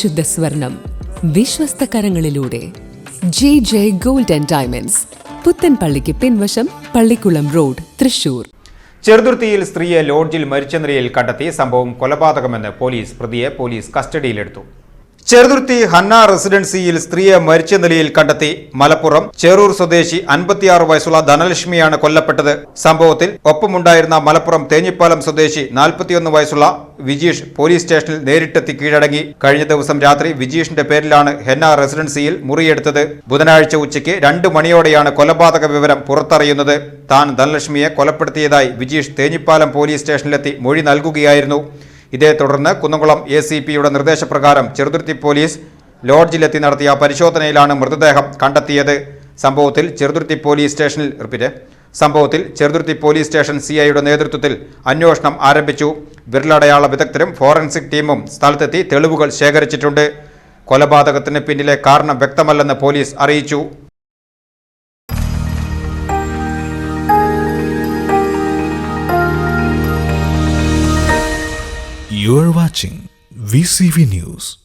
പരിശുദ്ധ സ്വർണം വിശ്വസ്ത കരങ്ങളിലൂടെ JJ Gold and Diamonds, പുത്തൻപള്ളിക്ക് പിൻവശം, പള്ളിക്കുളം റോഡ്, തൃശൂർ. ചെറുതുരുത്തിയിൽ സ്ത്രീയെ ലോഡ്ജിൽ മരിച്ച നിലയിൽ കണ്ടെത്തി. സംഭവം കൊലപാതകമെന്ന് പോലീസ്. പ്രതിയെ പോലീസ് കസ്റ്റഡിയിലെടുത്തു. ചെറുതുരുത്തി ഹന്ന റെസിഡൻസിയിൽ സ്ത്രീയെ മരിച്ച നിലയിൽ കണ്ടെത്തി. മലപ്പുറം ചേറൂർ സ്വദേശി 56 വയസ്സുള്ള ധനലക്ഷ്മിയാണ് കൊല്ലപ്പെട്ടത്. സംഭവത്തിൽ ഒപ്പമുണ്ടായിരുന്ന മലപ്പുറം തേഞ്ഞിപ്പാലം സ്വദേശി 41 വയസ്സുള്ള വിജീഷ് പോലീസ് സ്റ്റേഷനിൽ നേരിട്ടെത്തി കീഴടങ്ങി. കഴിഞ്ഞ ദിവസം രാത്രി വിജീഷിന്റെ പേരിലാണ് ഹന്ന റെസിഡൻസിയിൽ മുറിയെടുത്തത്. ബുധനാഴ്ച ഉച്ചയ്ക്ക് 2 മണിയോടെയാണ് കൊലപാതക വിവരം പുറത്തറിയുന്നത്. താൻ ധനലക്ഷ്മിയെ കൊലപ്പെടുത്തിയതായി വിജീഷ് തേഞ്ഞിപ്പാലം പോലീസ് സ്റ്റേഷനിലെത്തി മൊഴി നൽകുകയായിരുന്നു. ഇതേ തുടർന്ന് കുന്നംകുളം ACPയുടെ നിർദ്ദേശപ്രകാരം ചെറുതുരുത്തി പോലീസ് ലോഡ്ജിലെത്തി നടത്തിയ പരിശോധനയിലാണ് മൃതദേഹം കണ്ടെത്തിയത്. സംഭവത്തിൽ ചെറുതുരുത്തി പോലീസ് സ്റ്റേഷൻ CIയുടെ നേതൃത്വത്തിൽ അന്വേഷണം ആരംഭിച്ചു. വിരലടയാള വിദഗ്ധരും ഫോറൻസിക് ടീമും സ്ഥലത്തെത്തി തെളിവുകൾ ശേഖരിച്ചിട്ടുണ്ട്. കൊലപാതകത്തിന് പിന്നിലെ കാരണം വ്യക്തമല്ലെന്ന് പോലീസ് അറിയിച്ചു. You are watching VCV News.